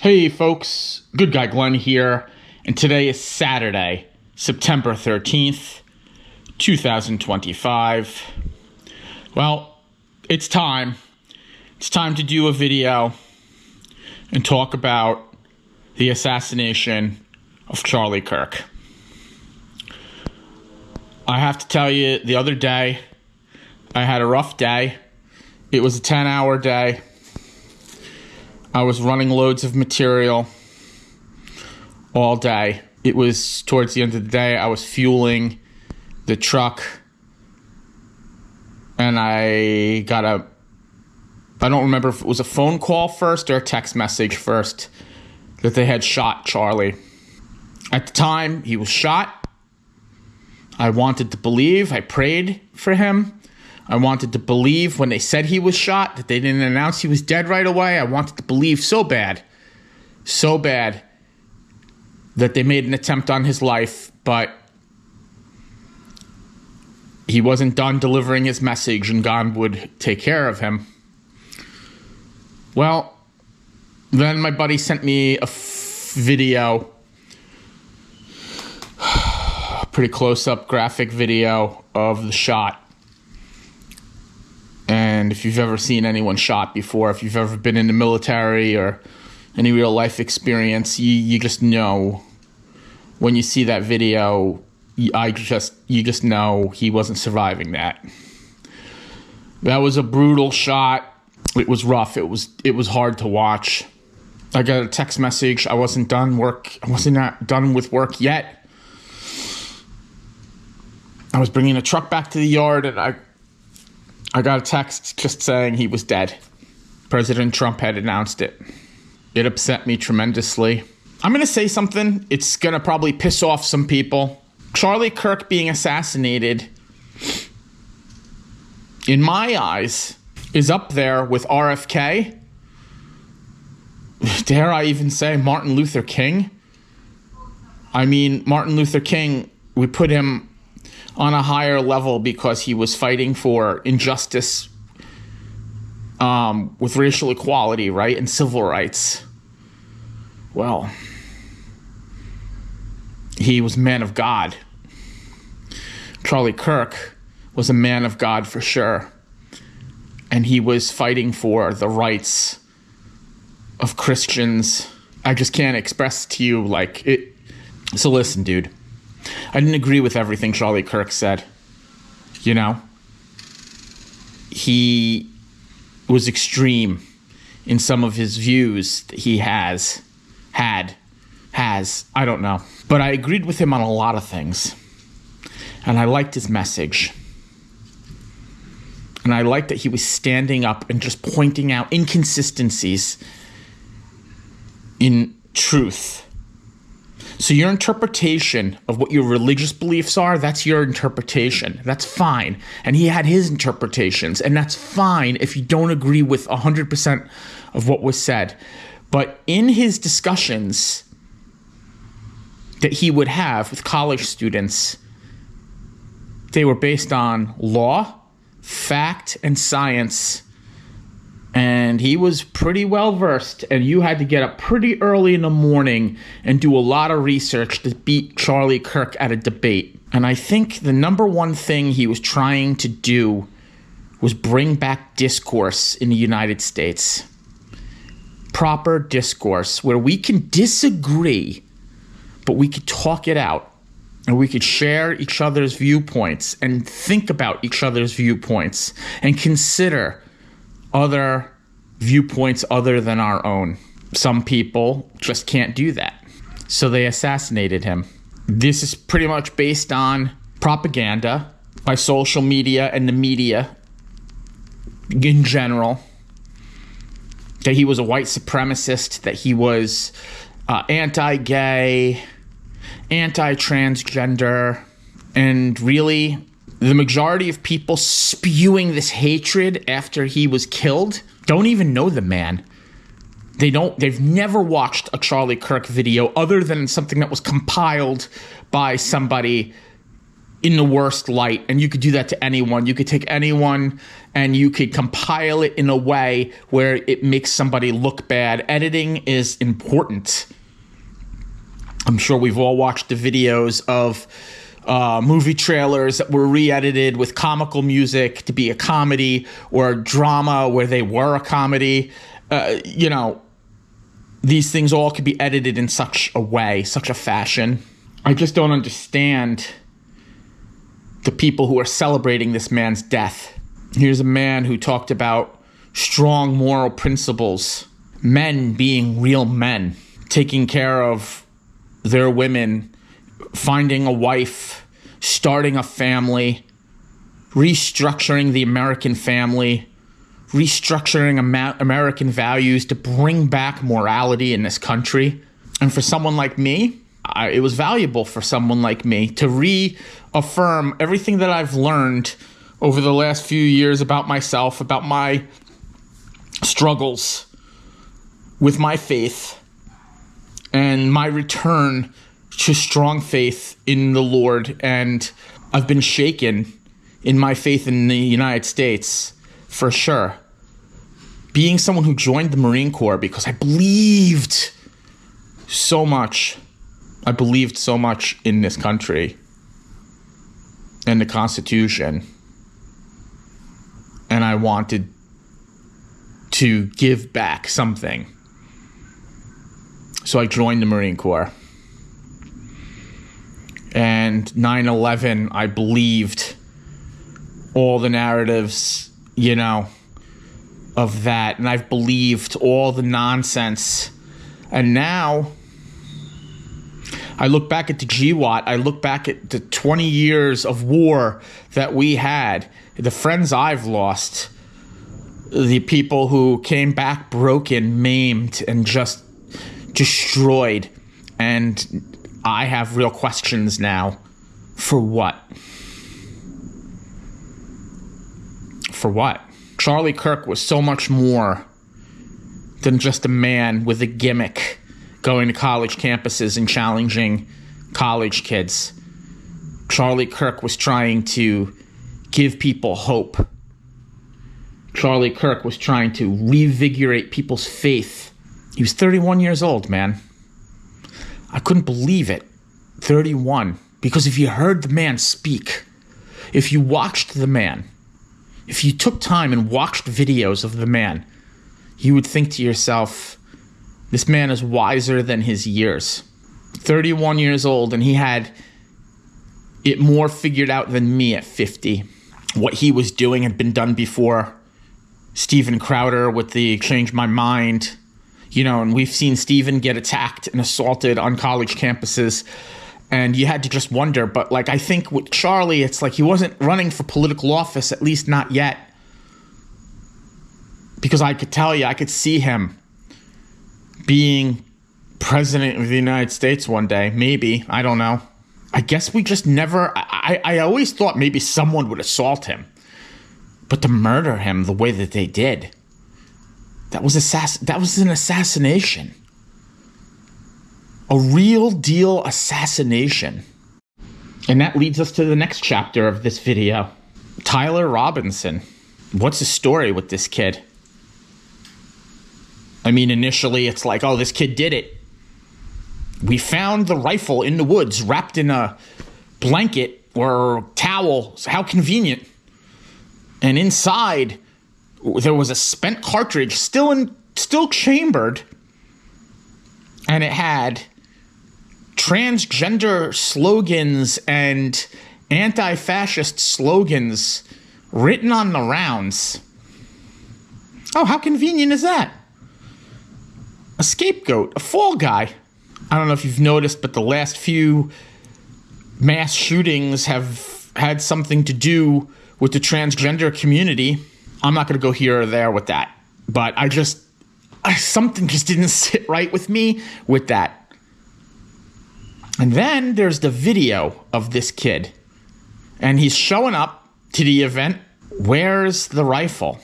Hey folks, Good Guy Glenn here, and today is Saturday, September 13th, 2025. Well, it's time. It's time to do a video and talk about the assassination of Charlie Kirk. I have to tell you, the other day, I had a rough day. It was a 10-hour day. I was running loads of material all day. It was towards the end of the day. I was fueling the truck. And I don't remember if it was a phone call first or a text message first, that they had shot Charlie. At the time, he was shot. I wanted to believe. I prayed for him. I wanted to believe when they said he was shot, that they didn't announce he was dead right away. I wanted to believe so bad that they made an attempt on his life, but he wasn't done delivering his message and God would take care of him. Well, then my buddy sent me a video, a pretty close-up graphic video of the shot. And if you've ever seen anyone shot before, if you've ever been in the military or any real life experience, you just know when you see that video, you just know he wasn't surviving that. That was a brutal shot. It was rough. It was hard to watch. I got a text message. I wasn't done with work yet. I was bringing a truck back to the yard, and I got a text just saying he was dead. President Trump had announced it. It upset me tremendously. I'm going to say something. It's going to probably piss off some people. Charlie Kirk being assassinated, in my eyes, is up there with RFK. Dare I even say Martin Luther King? I mean, Martin Luther King, we put him on a higher level because he was fighting for injustice with racial equality, right, and civil rights. Well, he was a man of God. Charlie Kirk was a man of God for sure. And he was fighting for the rights of Christians. I just can't express to you like it. So listen, dude. I didn't agree with everything Charlie Kirk said. You know? He was extreme in some of his views that he has. I don't know. But I agreed with him on a lot of things. And I liked his message. And I liked that he was standing up and just pointing out inconsistencies in truth. So your interpretation of what your religious beliefs are, that's your interpretation. That's fine. And he had his interpretations, and that's fine if you don't agree with 100% of what was said. But in his discussions that he would have with college students, they were based on law, fact, and science. And he was pretty well versed, and you had to get up pretty early in the morning and do a lot of research to beat Charlie Kirk at a debate. And I think the number one thing he was trying to do was bring back discourse in the United States. Proper discourse where we can disagree, but we could talk it out. And we could share each other's viewpoints and think about each other's viewpoints and consider other viewpoints other than our own. Some people just can't do that. So they assassinated him. This is pretty much based on propaganda by social media and the media in general. That he was a white supremacist, that he was anti-gay, anti-transgender, and really the majority of people spewing this hatred after he was killed don't even know the man. They've never watched a Charlie Kirk video other than something that was compiled by somebody in the worst light, and you could do that to anyone. You could take anyone and you could compile it in a way where it makes somebody look bad. Editing is important. I'm sure we've all watched the videos of movie trailers that were re-edited with comical music to be a comedy, or a drama where they were a comedy. These things all could be edited in such a way, such a fashion. I just don't understand the people who are celebrating this man's death. Here's a man who talked about strong moral principles, men being real men, taking care of their women, finding a wife, starting a family, restructuring the American family, restructuring American values to bring back morality in this country. And for someone like me, it was valuable for someone like me to reaffirm everything that I've learned over the last few years about myself, about my struggles with my faith, and my return to strong faith in the Lord. And I've been shaken in my faith in the United States, for sure. Being someone who joined the Marine Corps because I believed so much. I believed so much in this country and the Constitution. And I wanted to give back something. So I joined the Marine Corps. And 9/11, I believed all the narratives, of that. And I've believed all the nonsense. And now I look back at the GWAT. I look back at the 20 years of war that we had, the friends I've lost, the people who came back broken, maimed, and just destroyed. And I have real questions now. For what? For what? Charlie Kirk was so much more than just a man with a gimmick going to college campuses and challenging college kids. Charlie Kirk was trying to give people hope. Charlie Kirk was trying to revigorate people's faith. He was 31 years old, man. I couldn't believe it. 31. Because if you heard the man speak, if you watched the man, if you took time and watched videos of the man, you would think to yourself, this man is wiser than his years. 31 years old, and he had it more figured out than me at 50. What he was doing had been done before. Steven Crowder with the Change My Mind. And we've seen Steven get attacked and assaulted on college campuses. And you had to just wonder. But I think with Charlie, it's like he wasn't running for political office, at least not yet. Because I could tell you, I could see him being president of the United States one day. Maybe. I don't know. I guess we just never... I always thought maybe someone would assault him. But to murder him the way that they did, that was an assassination. A real deal assassination. And that leads us to the next chapter of this video. Tyler Robinson. What's the story with this kid? I mean, initially it's like, oh, this kid did it. We found the rifle in the woods wrapped in a blanket or towel. How convenient. And inside, there was a spent cartridge still chambered. And it had transgender slogans and anti-fascist slogans written on the rounds. Oh, how convenient is that? A scapegoat, a fall guy. I don't know if you've noticed, but the last few mass shootings have had something to do with the transgender community. I'm not going to go here or there with that, but something just didn't sit right with me with that. And then there's the video of this kid, and he's showing up to the event. Where's the rifle?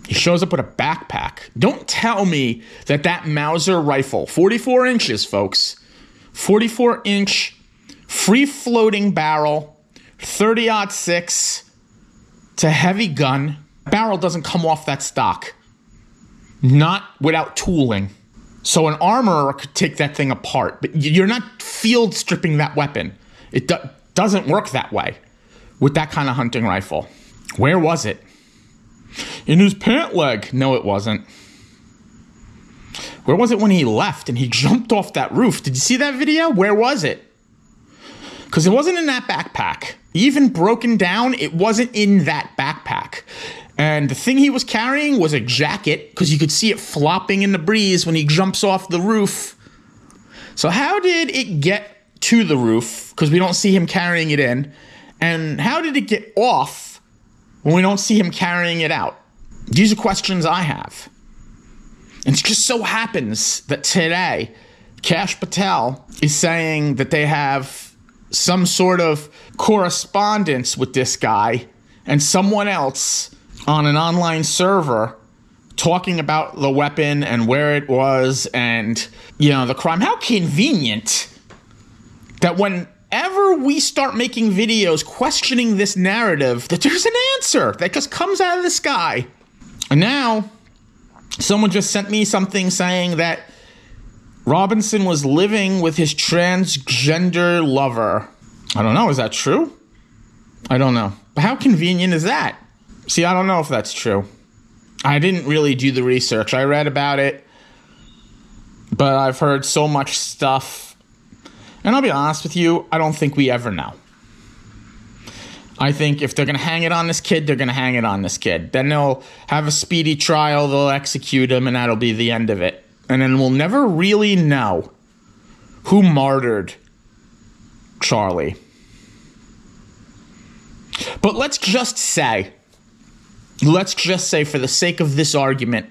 He shows up with a backpack. Don't tell me that Mauser rifle, 44 inches, folks, 44-inch free-floating barrel, .30-06. It's a heavy gun. Barrel doesn't come off that stock. Not without tooling. So an armorer could take that thing apart, but you're not field stripping that weapon. It doesn't work that way with that kind of hunting rifle. Where was it? In his pant leg. No, it wasn't. Where was it when he left and he jumped off that roof? Did you see that video? Where was it? Because it wasn't in that backpack. Even broken down, it wasn't in that backpack. And the thing he was carrying was a jacket, because you could see it flopping in the breeze when he jumps off the roof. So how did it get to the roof? Because we don't see him carrying it in. And how did it get off when we don't see him carrying it out? These are questions I have. And it just so happens that today, Kash Patel is saying that they have some sort of correspondence with this guy and someone else on an online server talking about the weapon and where it was and, the crime. How convenient that whenever we start making videos questioning this narrative, that there's an answer that just comes out of the sky. And now, someone just sent me something saying that Robinson was living with his transgender lover. I don't know. Is that true? I don't know. But how convenient is that? See, I don't know if that's true. I didn't really do the research. I read about it, but I've heard so much stuff. And I'll be honest with you, I don't think we ever know. I think if they're going to hang it on this kid, they're going to hang it on this kid. Then they'll have a speedy trial, they'll execute him, and that'll be the end of it. And then we'll never really know who martyred Charlie. But let's just say, for the sake of this argument,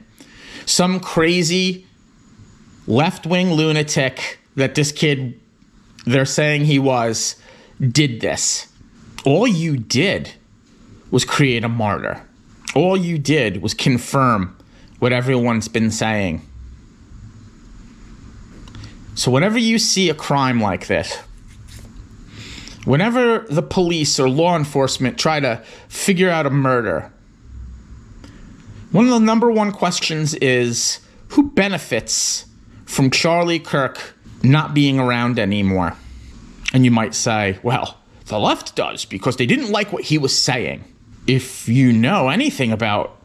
some crazy left-wing lunatic that this kid, they're saying he was, did this. All you did was create a martyr. All you did was confirm what everyone's been saying. So whenever you see a crime like this, whenever the police or law enforcement try to figure out a murder, one of the number one questions is, who benefits from Charlie Kirk not being around anymore? And you might say, well, the left does, because they didn't like what he was saying. If you know anything about,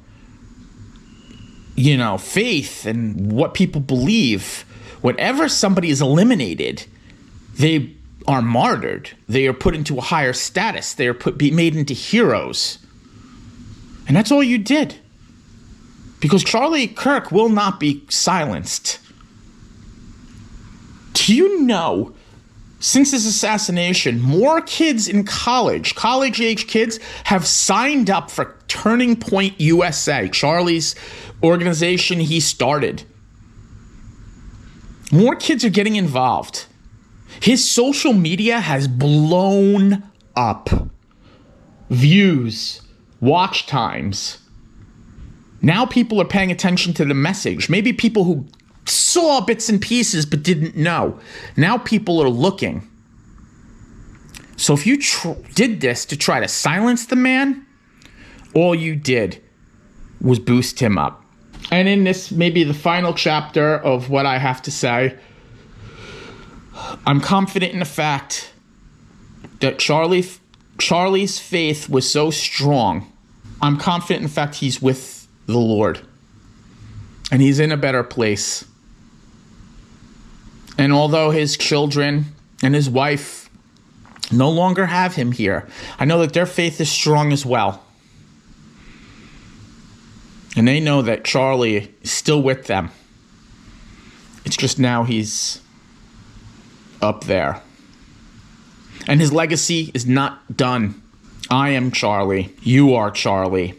faith and what people believe, whenever somebody is eliminated, they are martyred. They are put into a higher status. They are made into heroes. And that's all you did. Because Charlie Kirk will not be silenced. Do you know, since his assassination, more kids in college-age kids, have signed up for Turning Point USA, Charlie's organization he started. More kids are getting involved. His social media has blown up. Views, watch times. Now people are paying attention to the message. Maybe people who saw bits and pieces but didn't know. Now people are looking. So if you did this to try to silence the man, all you did was boost him up. And in this, maybe the final chapter of what I have to say, I'm confident in the fact that Charlie's faith was so strong. I'm confident in the fact he's with the Lord. And he's in a better place. And although his children and his wife no longer have him here, I know that their faith is strong as well. And they know that Charlie is still with them. It's just now he's up there. And his legacy is not done. I am Charlie. You are Charlie.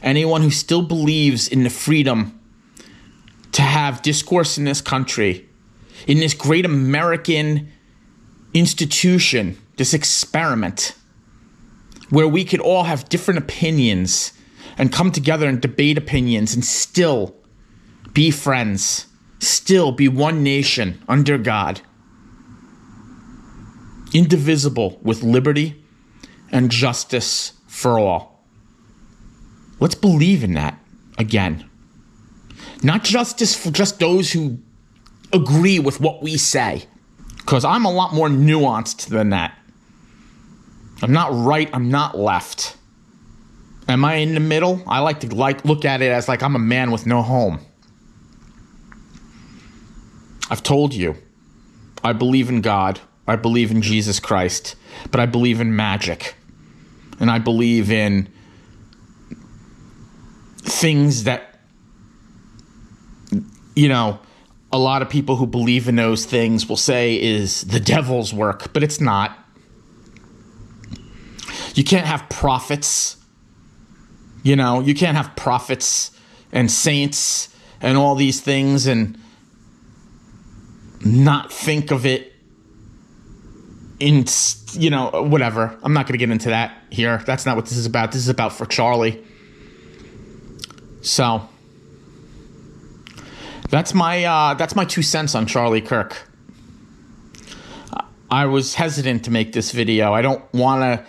Anyone who still believes in the freedom to have discourse in this country, in this great American institution, this experiment, where we could all have different opinions and come together and debate opinions and still be friends, still be one nation under God, indivisible with liberty and justice for all. Let's believe in that again. Not justice for just those who agree with what we say, because I'm a lot more nuanced than that. I'm not right, I'm not left. Am I in the middle? I like to look at it as like I'm a man with no home. I've told you, I believe in God, I believe in Jesus Christ, but I believe in magic. And I believe in things that, you know, a lot of people who believe in those things will say is the devil's work, but it's not. You can't have prophets, you know, you can't have prophets and saints and all these things and not think of it in, you know, whatever. I'm not going to get into that here. That's not what this is about. This is about for Charlie. So that's my 2 cents on Charlie Kirk. I was hesitant to make this video. I don't want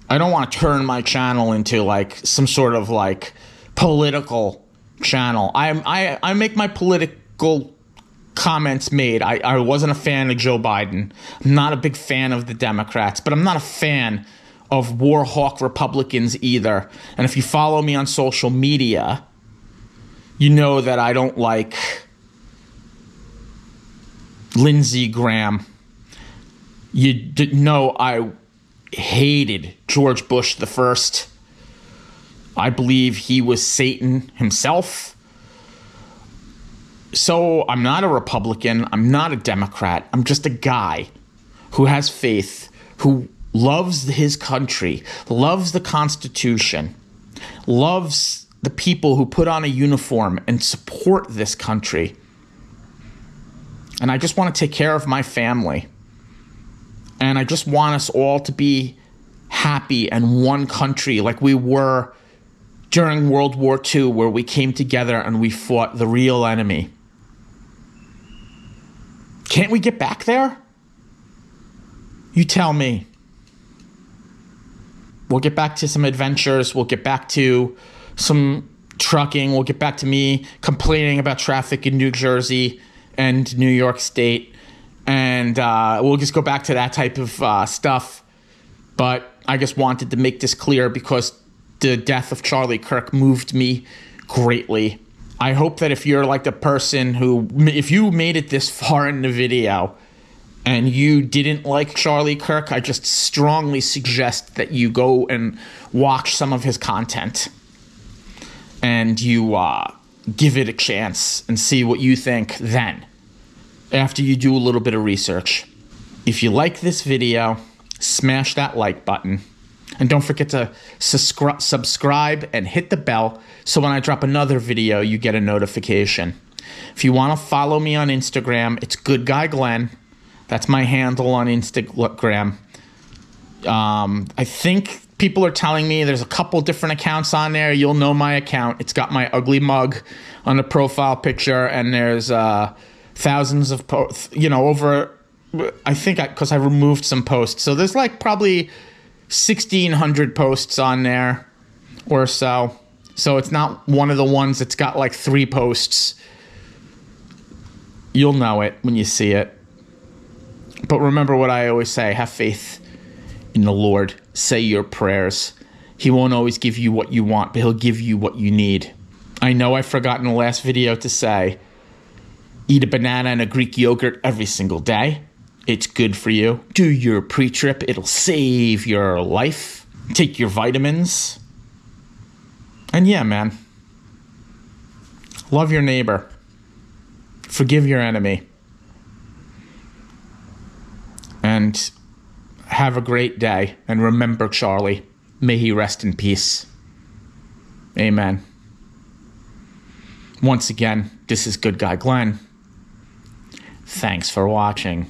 to turn my channel into like some sort of like political channel. I make my political comments made. I wasn't a fan of Joe Biden. I'm not a big fan of the Democrats, but I'm not a fan of war hawk Republicans either. And if you follow me on social media, you know that I don't like Lindsey Graham. You know I hated George Bush the First. I believe he was Satan himself. So I'm not a Republican. I'm not a Democrat. I'm just a guy who has faith, who loves his country, loves the Constitution, loves the people who put on a uniform and support this country. And I just want to take care of my family. And I just want us all to be happy and one country like we were during World War II, where we came together and we fought the real enemy. Can't we get back there? You tell me. We'll get back to some adventures. We'll get back to some trucking. We'll get back to me complaining about traffic in New Jersey and New York State. And we'll just go back to that type of stuff. But I just wanted to make this clear because the death of Charlie Kirk moved me greatly. I hope that if you're like the person who, if you made it this far in the video and you didn't like Charlie Kirk, I just strongly suggest that you go and watch some of his content and you give it a chance and see what you think then, after you do a little bit of research. If you like this video, smash that like button. And don't forget to subscribe and hit the bell so when I drop another video, you get a notification. If you want to follow me on Instagram, it's Good Guy Glenn. That's my handle on Instagram. I think people are telling me there's a couple different accounts on there. You'll know my account. It's got my ugly mug on the profile picture, and there's thousands of posts, you know, over, I think because I removed some posts. So there's like probably 1,600 posts on there or so. So it's not one of the ones that's got like 3 posts. You'll know it when you see it. But remember what I always say, have faith in the Lord. Say your prayers. He won't always give you what you want, but he'll give you what you need. I know I forgot in the last video to say, eat a banana and a Greek yogurt every single day. It's good for you. Do your pre-trip. It'll save your life. Take your vitamins. And yeah, man. Love your neighbor. Forgive your enemy. And have a great day. And remember Charlie. May he rest in peace. Amen. Once again, this is Good Guy Glenn. Thanks for watching.